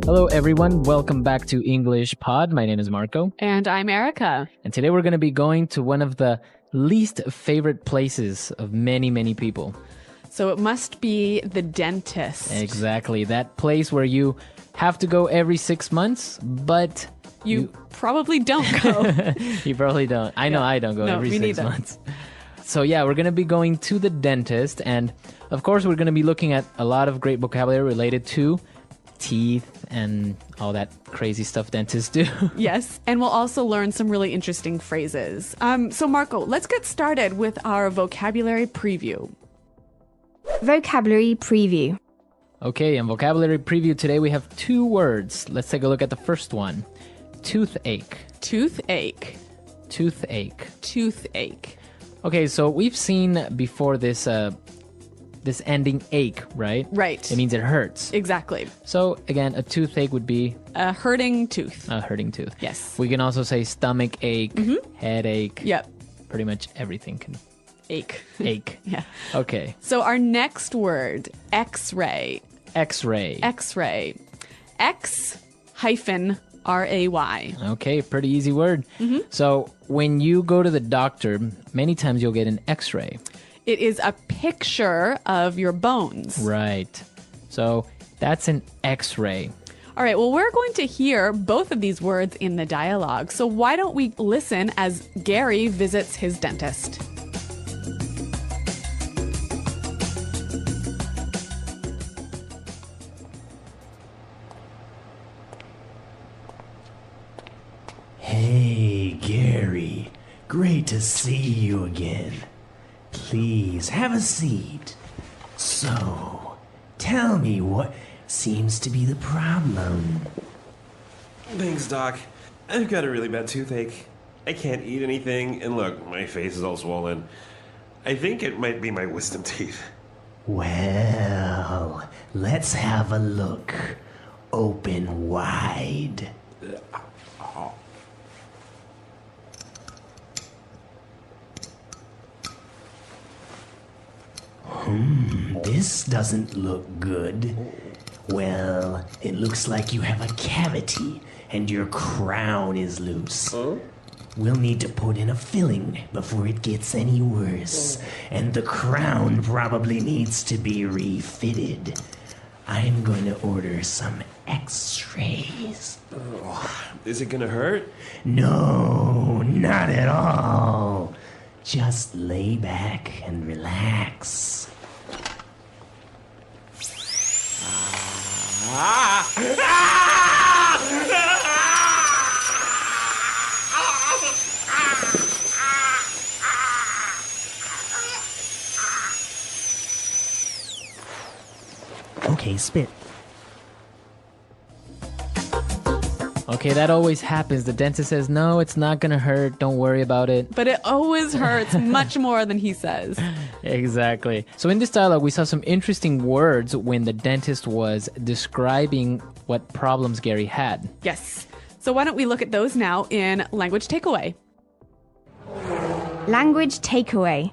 Hello, everyone. Welcome back to English Pod. My name is Marco. And I'm Erica. And today we're going to be going to one of the least favorite places of many, many people. So it must be the dentist. Exactly. That place where you have to go every 6 months, but you probably don't go. You probably don't. I know I don't go every 6 months. So yeah, we're going to be going to the dentist. And of course, we're going to be looking at a lot of great vocabulary related to teeth and all that crazy stuff dentists do. Yes, and we'll also learn some really interesting phrases. So Marco, let's get started with our vocabulary preview. Vocabulary preview. Okay, in vocabulary preview today we have 2 words. Let's take a look at the first one. Toothache. Toothache. Toothache. Toothache. Okay, so we've seen before this ending ache, right? Right. It means it hurts. Exactly. So again, a toothache would be a hurting tooth. A hurting tooth. Yes. We can also say stomach ache, headache. Yep. Pretty much everything can ache. Ache. Yeah. Okay. So our next word, X-ray. X-ray. X-ray. X-ray. Okay, pretty easy word. So when you go to the doctor, many times you'll get an X-ray. It is a picture of your bones. Right. So that's an X-ray. All right, well, we're going to hear both of these words in the dialogue. So why don't we listen as Gary visits his dentist? Hey, Gary. Great to see you again. Please, have a seat. So, tell me what seems to be the problem. Thanks, Doc. I've got a really bad toothache. I can't eat anything, and look, my face is all swollen. I think it might be my wisdom teeth. Well, let's have a look. Open wide. This doesn't look good. Well, it looks like you have a cavity and your crown is loose. We'll need to put in a filling before it gets any worse. And the crown probably needs to be refitted. I'm going to order some X-rays. Is it gonna hurt? No, not at all. Just lay back and relax. Okay, spit. Okay, that always happens. The dentist says, no, it's not going to hurt. Don't worry about it. But it always hurts much more than he says. Exactly. So in this dialogue, we saw some interesting words when the dentist was describing what problems Gary had. Yes. So why don't we look at those now in language takeaway? Language takeaway.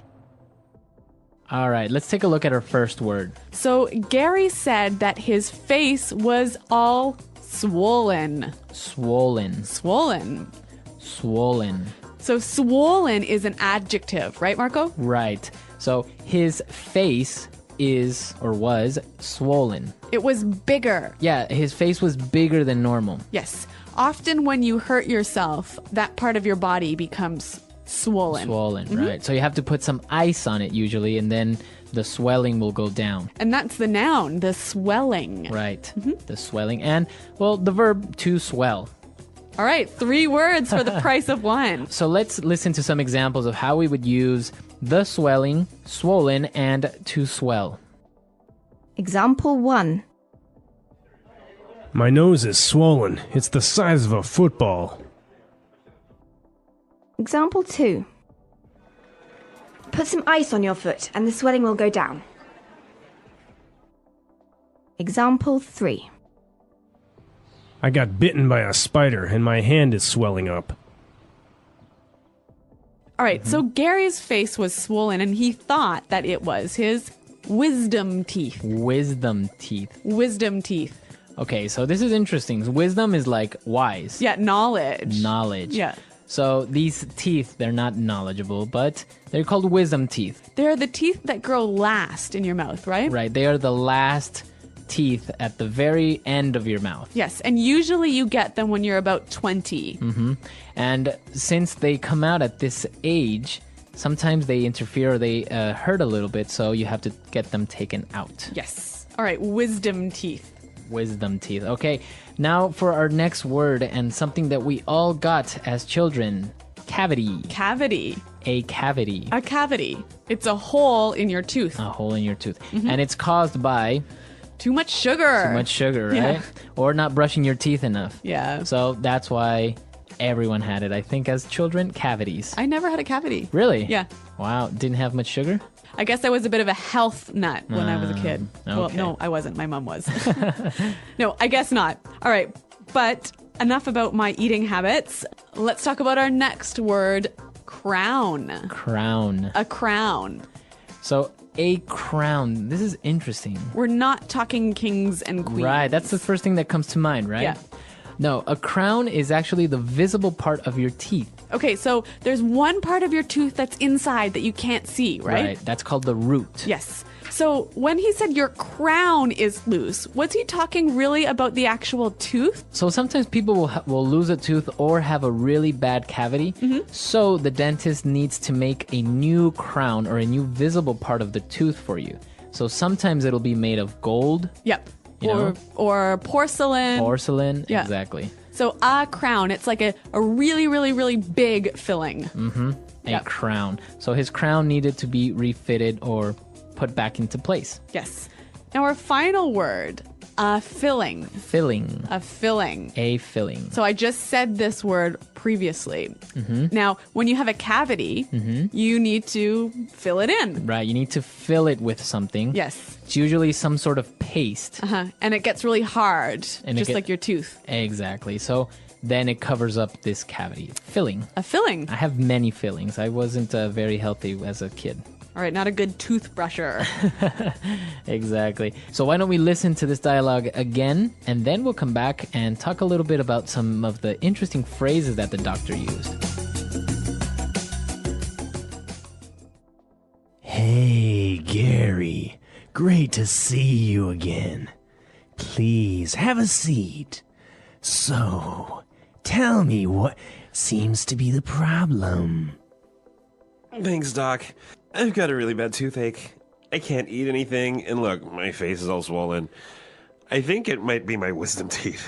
All right, let's take a look at our first word. So Gary said that his face was all swollen. Swollen. Swollen. Swollen. So swollen is an adjective, right, Marco? Right. So his face is or was swollen. It was bigger. Yeah, his face was bigger than normal. Yes. Often when you hurt yourself, that part of your body becomes swollen. Swollen, right. So you have to put some ice on it usually, and then the swelling will go down. And that's the noun, the swelling. Right. The swelling. And, well, the verb to swell. All right, 3 words for the price of 1. So let's listen to some examples of how we would use the swelling, swollen, and to swell. Example 1. My nose is swollen. It's the size of a football. Example 2. Put some ice on your foot and the swelling will go down. Example 3. I got bitten by a spider and my hand is swelling up. All right, so Gary's face was swollen and he thought that it was his wisdom teeth. Wisdom teeth. Wisdom teeth. Okay, so this is interesting. Wisdom is like wise. Yeah, knowledge. Knowledge. Yeah. So these teeth, they're not knowledgeable, but they're called wisdom teeth. They're the teeth that grow last in your mouth, right? Right. They are the last teeth at the very end of your mouth. Yes, and usually you get them when you're about 20. And since they come out at this age, sometimes they interfere or they hurt a little bit, so you have to get them taken out. Yes. All right, wisdom teeth. Wisdom teeth. Okay, now for our next word and something that we all got as children. Cavity. Cavity. A cavity. A cavity. It's a hole in your tooth. A hole in your tooth. And it's caused by Too much sugar. too much sugar, right? Yeah. Or not brushing your teeth enough. Yeah. So that's why everyone had it, I think, as children. Cavities. I never had a cavity. Really? Yeah. Wow. Didn't have much sugar? I guess I was a bit of a health nut when I was a kid. Well, okay. no, I wasn't. My mom was. No, I guess not. All right. But enough about my eating habits. Let's talk about our next word, crown. Crown. A crown. So a crown. This is interesting. We're not talking kings and queens. Right. That's the first thing that comes to mind, right? Yeah. No, a crown is actually the visible part of your teeth. Okay, so there's one part of your tooth that's inside that you can't see, right? That's called the root. Yes. So when he said your crown is loose, was he talking really about the actual tooth? So sometimes people will lose a tooth or have a really bad cavity. So the dentist needs to make a new crown or a new visible part of the tooth for you. So sometimes it'll be made of gold. Yep. You know? Or porcelain. Porcelain. Yeah. Exactly. So a crown, it's like a really, really, really big filling. A crown. So his crown needed to be refitted or put back into place. Yes. Now our final word, a filling. Filling. A filling. A filling. So I just said this word previously. Now, when you have a cavity, you need to fill it in. Right. You need to fill it with something. Yes. It's usually some sort of paste. And it gets really hard, And just like your tooth. Exactly. So then it covers up this cavity. Filling. A filling. I have many fillings. I wasn't very healthy as a kid. All right, not a good toothbrusher. Exactly. So why don't we listen to this dialogue again, and then we'll come back and talk a little bit about some of the interesting phrases that the doctor used. Hey, Gary. Great to see you again. Please, have a seat. So, tell me what seems to be the problem. Thanks, Doc. I've got a really bad toothache. I can't eat anything, and look, my face is all swollen. I think it might be my wisdom teeth.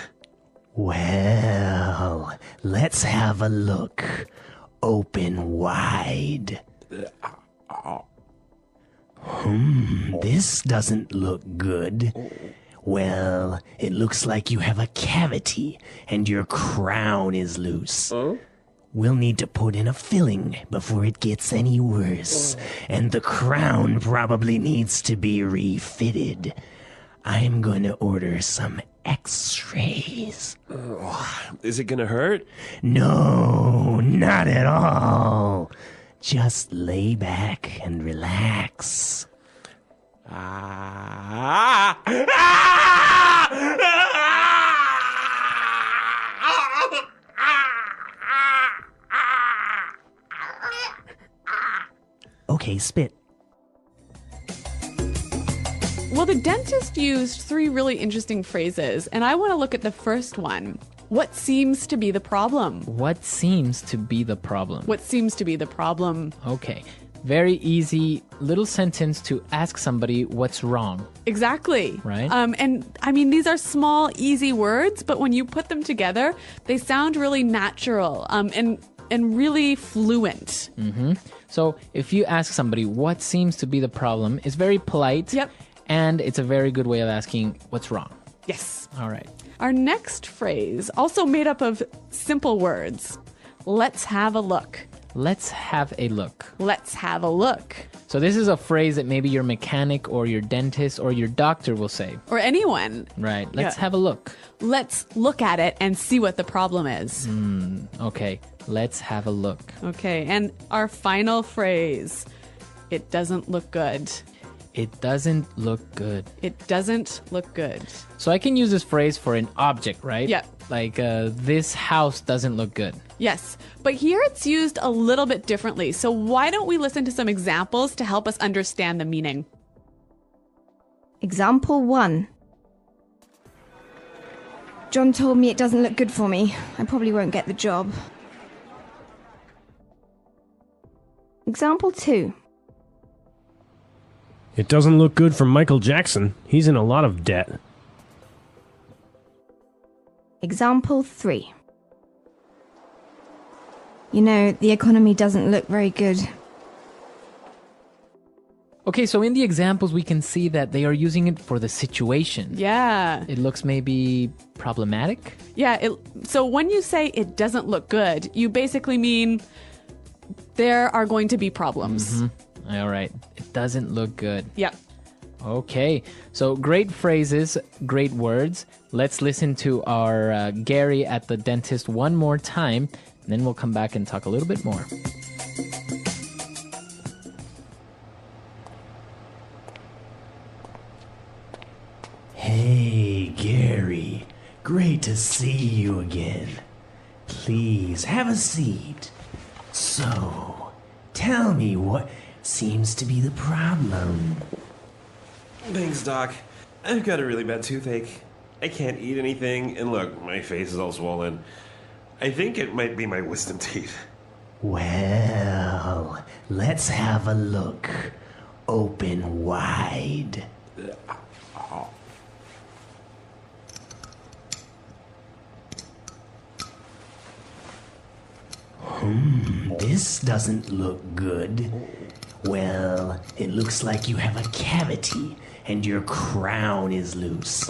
Well, let's have a look. Open wide. This doesn't look good. Well, it looks like you have a cavity, and your crown is loose. We'll need to put in a filling before it gets any worse, and the crown probably needs to be refitted. I'm going to order some x-rays. Is it gonna hurt? No, not at all. Just lay back and relax. Okay, spit. Well, the dentist used 3 really interesting phrases, and I want to look at the first one. What seems to be the problem? What seems to be the problem? What seems to be the problem? Okay. Very easy little sentence to ask somebody what's wrong. Exactly. Right. And I mean, these are small, easy words, but when you put them together, they sound really natural and really fluent. So if you ask somebody what seems to be the problem, it's very polite. Yep. And it's a very good way of asking what's wrong. Yes. All right. Our next phrase, also made up of simple words. Let's have a look. Let's have a look. Let's have a look. So this is a phrase that maybe your mechanic or your dentist or your doctor will say. Or anyone. Right. Let's Yeah. have a look. Let's look at it and see what the problem is. Okay. Let's have a look. Okay, and our final phrase. It doesn't look good. It doesn't look good. It doesn't look good. So I can use this phrase for an object, right? Yeah. Like, this house doesn't look good. Yes, but here it's used a little bit differently. So why don't we listen to some examples to help us understand the meaning? Example 1. John told me it doesn't look good for me. I probably won't get the job. Example 2. It doesn't look good for Michael Jackson. He's in a lot of debt. Example 3. You know, the economy doesn't look very good. Okay, so in the examples, we can see that they are using it for the situation. Yeah. It looks maybe problematic. Yeah, so when you say it doesn't look good, you basically mean there are going to be problems. All right. It doesn't look good. Yep. Okay, so great phrases, great words. Let's listen to our Gary at the dentist one more time, and then we'll come back and talk a little bit more. Hey, Gary. Great to see you again. Please, have a seat. So, tell me what seems to be the problem. Thanks, Doc. I've got a really bad toothache. I can't eat anything, and look, my face is all swollen. I think it might be my wisdom teeth. Well, let's have a look. Open wide. This doesn't look good. Well, it looks like you have a cavity and your crown is loose.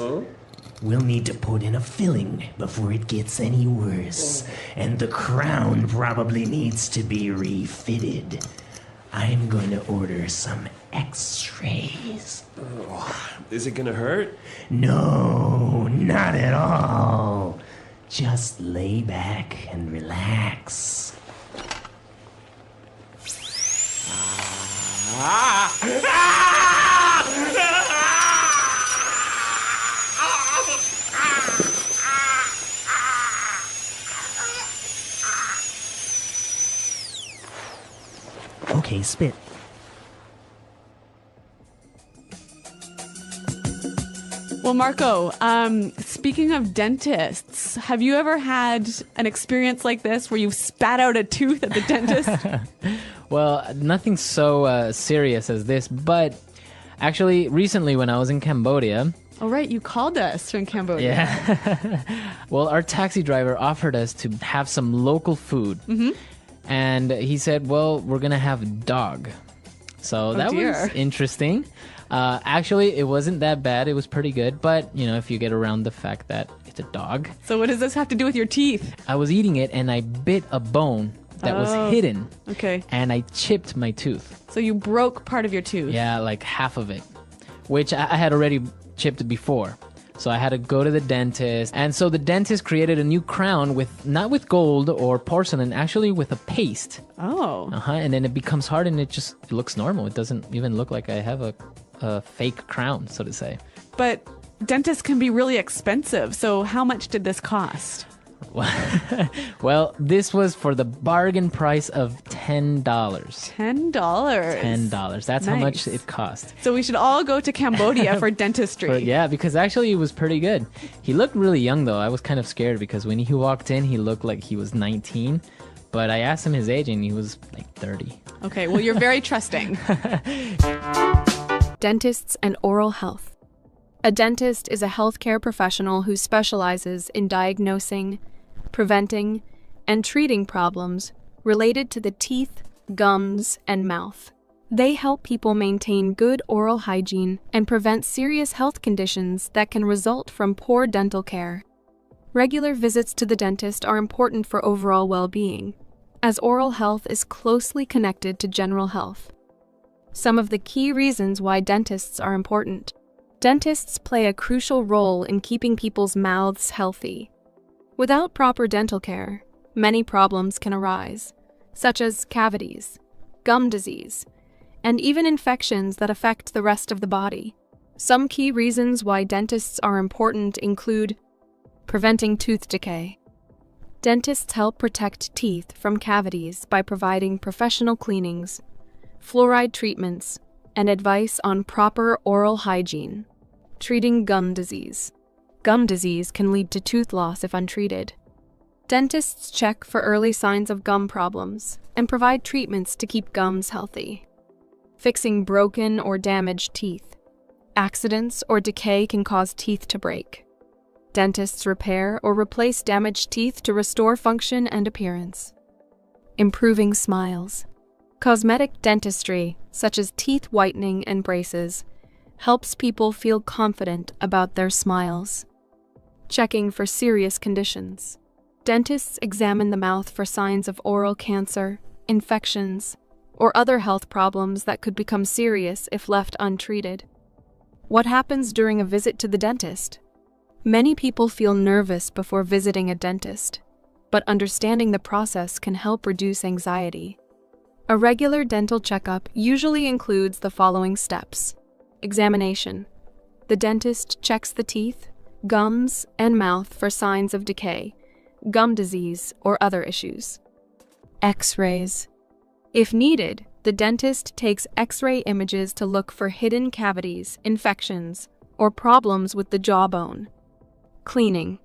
We'll need to put in a filling before it gets any worse. And the crown probably needs to be refitted. I'm going to order some x-rays. Is it gonna hurt? No, not at all. Just lay back and relax. Okay, spit. Well, Marco, speaking of dentists, have you ever had an experience like this where you spat out a tooth at the dentist? Well, nothing so serious as this, but actually, recently when I was in Cambodia... Oh, right, you called us from Cambodia. Yeah. Well, our taxi driver offered us to have some local food. And he said, well, we're going to have dog. So that was interesting. Actually, it wasn't that bad. It was pretty good. But, you know, if you get around the fact that it's a dog. So what does this have to do with your teeth? I was eating it and I bit a bone that was hidden. Okay. And I chipped my tooth. So you broke part of your tooth. Yeah, like half of it, which I had already chipped before. So I had to go to the dentist. And so the dentist created a new crown with, not with gold or porcelain, actually with a paste. Oh. And then it becomes hard and it looks normal. It doesn't even look like I have a fake crown, so to say. But dentists can be really expensive. So how much did this cost? Well, this was for the bargain price of $10. $10. $10. That's how much Nice. it cost. So we should all go to Cambodia for dentistry. But yeah, because actually it was pretty good. He looked really young though. I was kind of scared because when he walked in, he looked like he was 19. But I asked him his age and he was like 30. Okay, well, you're very trusting. Dentists and oral health. A dentist is a healthcare professional who specializes in diagnosing, preventing, and treating problems related to the teeth, gums, and mouth. They help people maintain good oral hygiene and prevent serious health conditions that can result from poor dental care. Regular visits to the dentist are important for overall well-being, as oral health is closely connected to general health. Some of the key reasons why dentists are important. Dentists play a crucial role in keeping people's mouths healthy. Without proper dental care, many problems can arise, such as cavities, gum disease, and even infections that affect the rest of the body. Some key reasons why dentists are important include preventing tooth decay. Dentists help protect teeth from cavities by providing professional cleanings, fluoride treatments, and advice on proper oral hygiene. Treating gum disease. Gum disease can lead to tooth loss if untreated. Dentists check for early signs of gum problems and provide treatments to keep gums healthy. Fixing broken or damaged teeth. Accidents or decay can cause teeth to break. Dentists repair or replace damaged teeth to restore function and appearance. Improving smiles. Cosmetic dentistry, such as teeth whitening and braces, helps people feel confident about their smiles. Checking for serious conditions. Dentists examine the mouth for signs of oral cancer, infections, or other health problems that could become serious if left untreated. What happens during a visit to the dentist? Many people feel nervous before visiting a dentist, but understanding the process can help reduce anxiety. A regular dental checkup usually includes the following steps. Examination. The dentist checks the teeth, gums, and mouth for signs of decay, gum disease, or other issues. X-rays. If needed, the dentist takes X-ray images to look for hidden cavities, infections, or problems with the jawbone. Cleaning.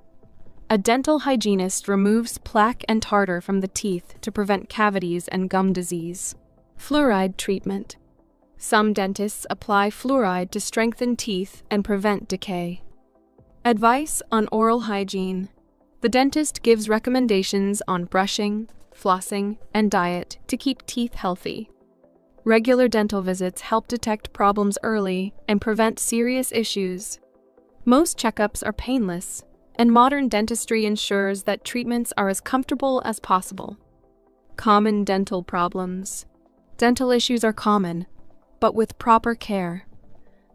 A dental hygienist removes plaque and tartar from the teeth to prevent cavities and gum disease. Fluoride treatment. Some dentists apply fluoride to strengthen teeth and prevent decay. Advice on oral hygiene. The dentist gives recommendations on brushing, flossing, and diet to keep teeth healthy. Regular dental visits help detect problems early and prevent serious issues. Most checkups are painless, and modern dentistry ensures that treatments are as comfortable as possible. Common dental problems. Dental issues are common, but with proper care.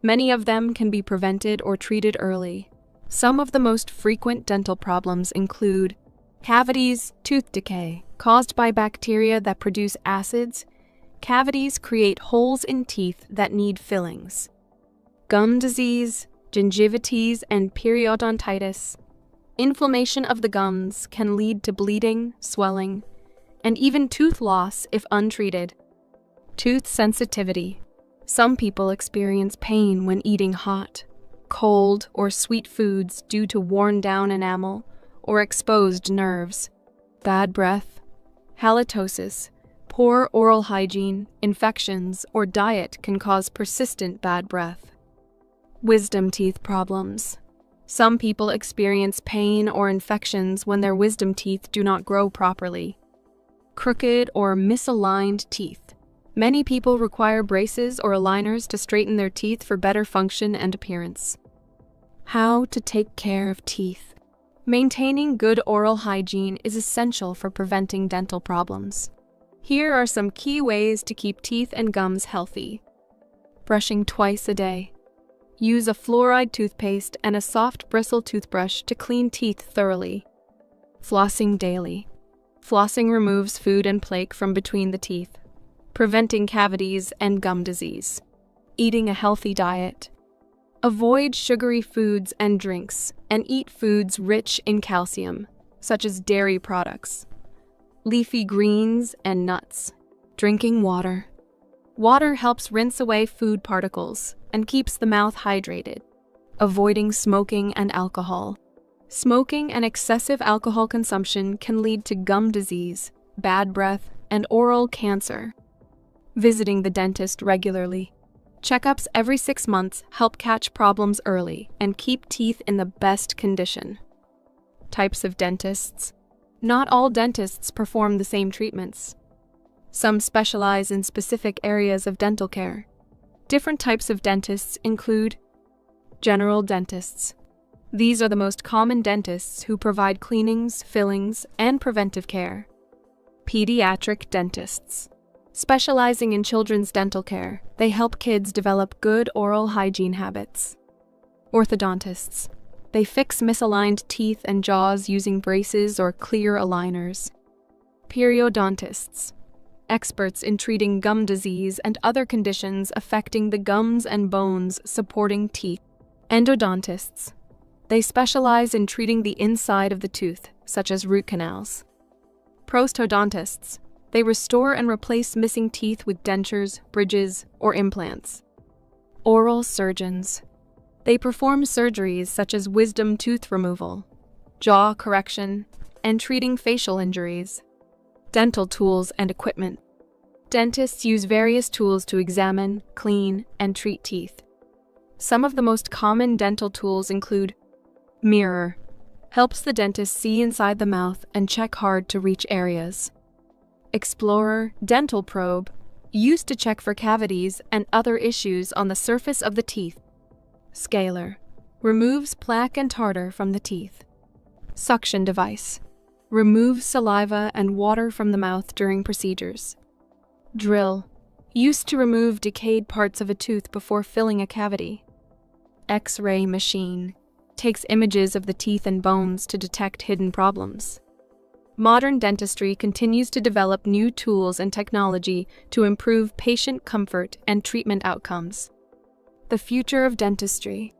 Many of them can be prevented or treated early. Some of the most frequent dental problems include cavities, tooth decay, caused by bacteria that produce acids. Cavities create holes in teeth that need fillings. Gum disease, gingivitis, and periodontitis. Inflammation of the gums can lead to bleeding, swelling, and even tooth loss if untreated. Tooth sensitivity. Some people experience pain when eating hot, cold, or sweet foods due to worn-down enamel or exposed nerves. Bad breath, halitosis, poor oral hygiene, infections, or diet can cause persistent bad breath. Wisdom teeth problems. Some people experience pain or infections when their wisdom teeth do not grow properly. Crooked or misaligned teeth. Many people require braces or aligners to straighten their teeth for better function and appearance. How to take care of teeth. Maintaining good oral hygiene is essential for preventing dental problems. Here are some key ways to keep teeth and gums healthy. Brushing twice a day. Use a fluoride toothpaste and a soft bristle toothbrush to clean teeth thoroughly. Flossing daily. Flossing removes food and plaque from between the teeth, preventing cavities and gum disease. Eating a healthy diet. Avoid sugary foods and drinks, and eat foods rich in calcium, such as dairy products, leafy greens, and nuts. Drinking water. Water helps rinse away food particles and keeps the mouth hydrated. Avoiding smoking and alcohol. Smoking and excessive alcohol consumption can lead to gum disease, bad breath, and oral cancer. Visiting the dentist regularly. Checkups every 6 months help catch problems early and keep teeth in the best condition. Types of dentists. Not all dentists perform the same treatments. Some specialize in specific areas of dental care. Different types of dentists include general dentists. These are the most common dentists who provide cleanings, fillings, and preventive care. Pediatric dentists. Specializing in children's dental care, they help kids develop good oral hygiene habits. Orthodontists. They fix misaligned teeth and jaws using braces or clear aligners. Periodontists. experts in treating gum disease and other conditions affecting the gums and bones supporting teeth. Endodontists. They specialize in treating the inside of the tooth, such as root canals. Prosthodontists. They restore and replace missing teeth with dentures, bridges, or implants. Oral surgeons. They perform surgeries such as wisdom tooth removal, jaw correction, and treating facial injuries. Dental tools and equipment. Dentists use various tools to examine, clean, and treat teeth. Some of the most common dental tools include mirror, helps the dentist see inside the mouth and check hard to reach areas. Explorer dental probe, used to check for cavities and other issues on the surface of the teeth. Scaler, removes plaque and tartar from the teeth. Suction device, removes saliva and water from the mouth during procedures. Drill, used to remove decayed parts of a tooth before filling a cavity. X-ray machine, takes images of the teeth and bones to detect hidden problems. Modern dentistry continues to develop new tools and technology to improve patient comfort and treatment outcomes. The future of dentistry.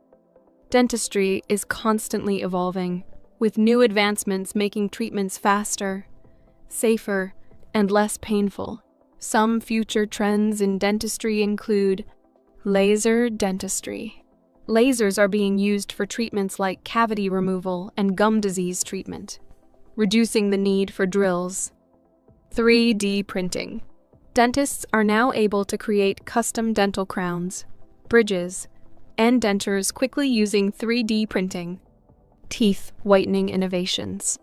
Dentistry is constantly evolving, with new advancements making treatments faster, safer, and less painful. Some future trends in dentistry include laser dentistry. Lasers are being used for treatments like cavity removal and gum disease treatment, reducing the need for drills. 3D printing. Dentists are now able to create custom dental crowns, bridges, and dentures quickly using 3D printing. Teeth whitening innovations.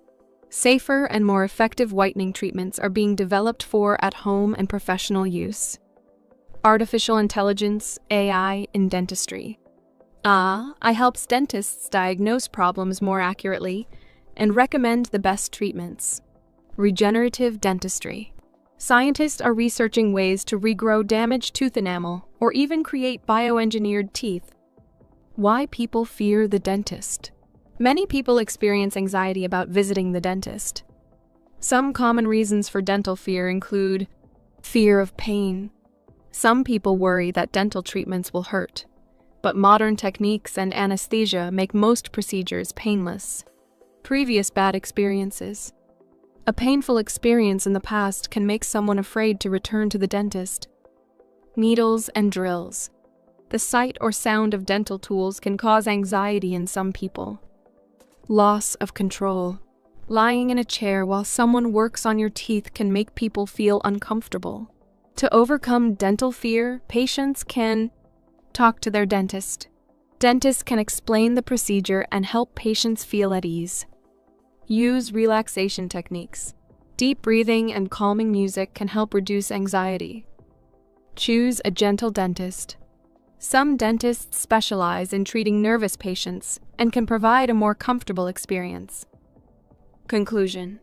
Safer and more effective whitening treatments are being developed for at-home and professional use. Artificial intelligence, AI, in dentistry. AI helps dentists diagnose problems more accurately and recommend the best treatments. Regenerative dentistry. Scientists are researching ways to regrow damaged tooth enamel or even create bioengineered teeth. Why people fear the dentist. Many people experience anxiety about visiting the dentist. Some common reasons for dental fear include fear of pain. Some people worry that dental treatments will hurt, but modern techniques and anesthesia make most procedures painless. Previous bad experiences. A painful experience in the past can make someone afraid to return to the dentist. Needles and drills. The sight or sound of dental tools can cause anxiety in some people. Loss of control. Lying in a chair while someone works on your teeth can make people feel uncomfortable. To overcome dental fear, patients can talk to their dentist. Dentists can explain the procedure and help patients feel at ease. Use relaxation techniques. Deep breathing and calming music can help reduce anxiety. Choose a gentle dentist. Some dentists specialize in treating nervous patients and can provide a more comfortable experience. Conclusion.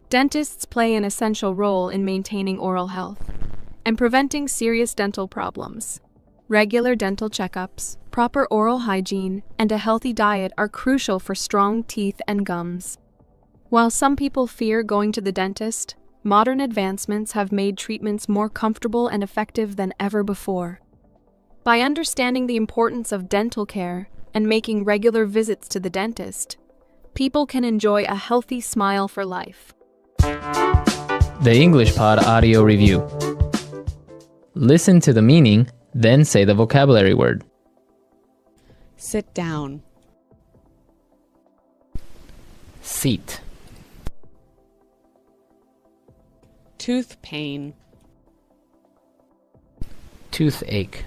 Dentists play an essential role in maintaining oral health and preventing serious dental problems. Regular dental checkups, proper oral hygiene, and a healthy diet are crucial for strong teeth and gums. While some people fear going to the dentist, modern advancements have made treatments more comfortable and effective than ever before. By understanding the importance of dental care and making regular visits to the dentist, people can enjoy a healthy smile for life. The English Pod Audio Review. Listen to the meaning, then say the vocabulary word. Sit down. Seat. Tooth pain. Toothache.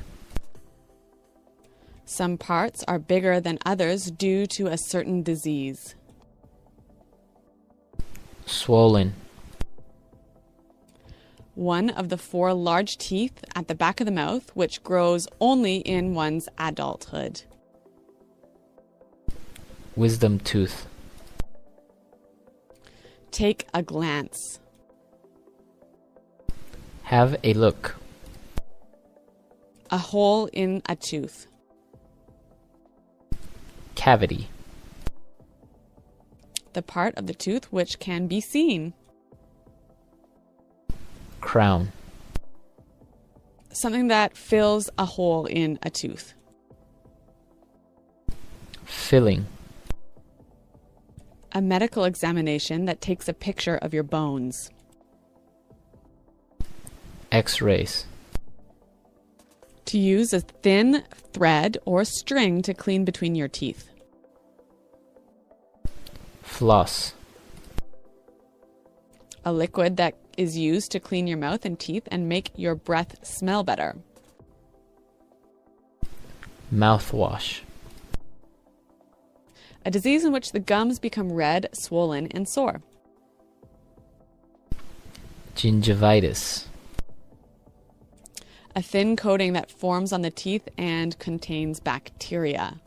Some parts are bigger than others due to a certain disease. Swollen. One of the 4 large teeth at the back of the mouth, which grows only in one's adulthood. Wisdom tooth. Take a glance. Have a look. A hole in a tooth. Cavity. The part of the tooth which can be seen. Crown. Something that fills a hole in a tooth. Filling. A medical examination that takes a picture of your bones. X-rays. To use a thin thread or string to clean between your teeth. Floss. A liquid that is used to clean your mouth and teeth and make your breath smell better. Mouthwash. A disease in which the gums become red, swollen, and sore. Gingivitis. A thin coating that forms on the teeth and contains bacteria.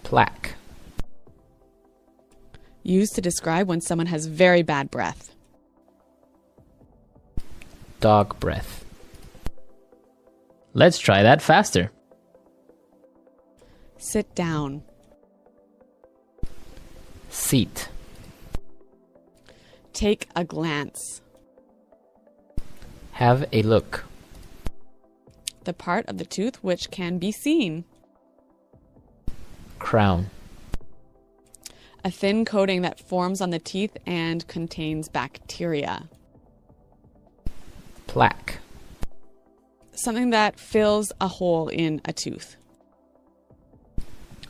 Plaque. Used to describe when someone has very bad breath. Dog breath. Let's try that faster. Sit down. Seat. Take a glance. Have a look. The part of the tooth which can be seen. Crown. A thin coating that forms on the teeth and contains bacteria. Plaque. Something that fills a hole in a tooth.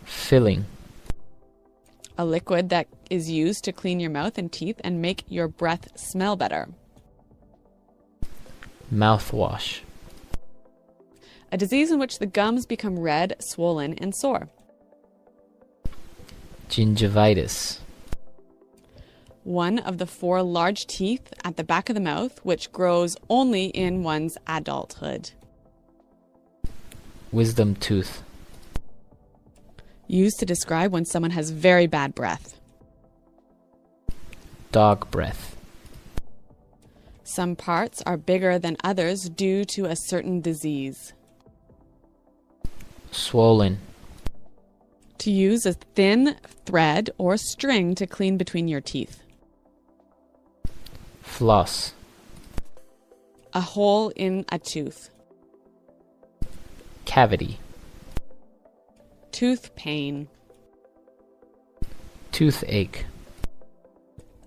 Filling. A liquid that is used to clean your mouth and teeth and make your breath smell better. Mouthwash. A disease in which the gums become red, swollen, and sore. Gingivitis. One of the 4 large teeth at the back of the mouth, which grows only in one's adulthood. Wisdom tooth. Used to describe when someone has very bad breath. Dog breath. Some parts are bigger than others due to a certain disease. Swollen. To use a thin thread or string to clean between your teeth. Floss. A hole in a tooth. Cavity. Tooth pain. Toothache.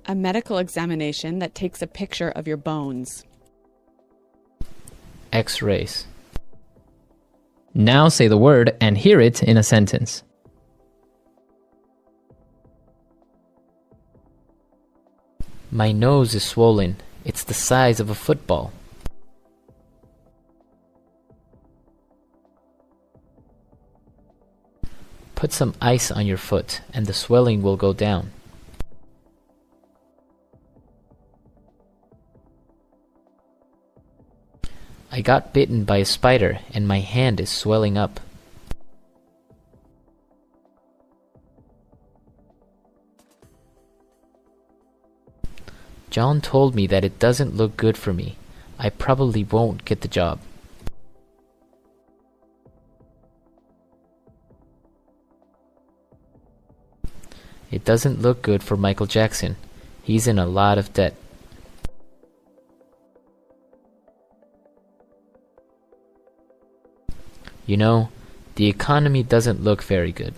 A medical examination that takes a picture of your bones. X-rays. Now say the word and hear it in a sentence. My nose is swollen. It's the size of a football. Put some ice on your foot and the swelling will go down. I got bitten by a spider and my hand is swelling up. John told me that it doesn't look good for me. I probably won't get the job. It doesn't look good for Michael Jackson. He's in a lot of debt. You know, the economy doesn't look very good.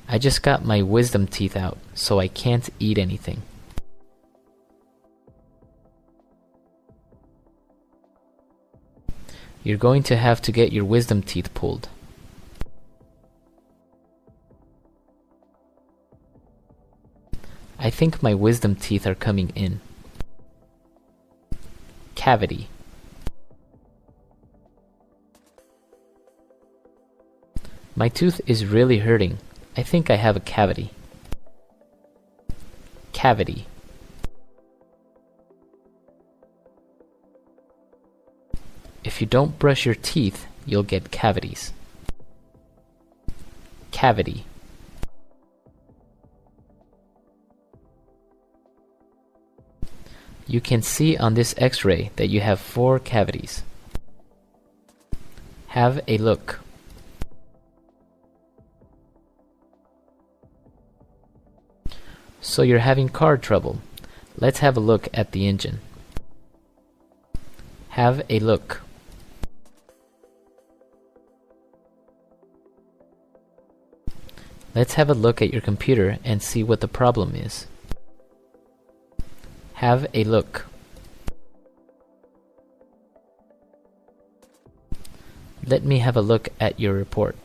I just got my wisdom teeth out, so I can't eat anything. You're going to have to get your wisdom teeth pulled. I think my wisdom teeth are coming in. Cavity. My tooth is really hurting. I think I have a cavity. Cavity. If you don't brush your teeth, you'll get cavities. Cavity. You can see on this X-ray that you have 4 cavities. Have a look. So you're having car trouble. Let's have a look at the engine. Have a look. Let's have a look at your computer and see what the problem is. Have a look. Let me have a look at your report.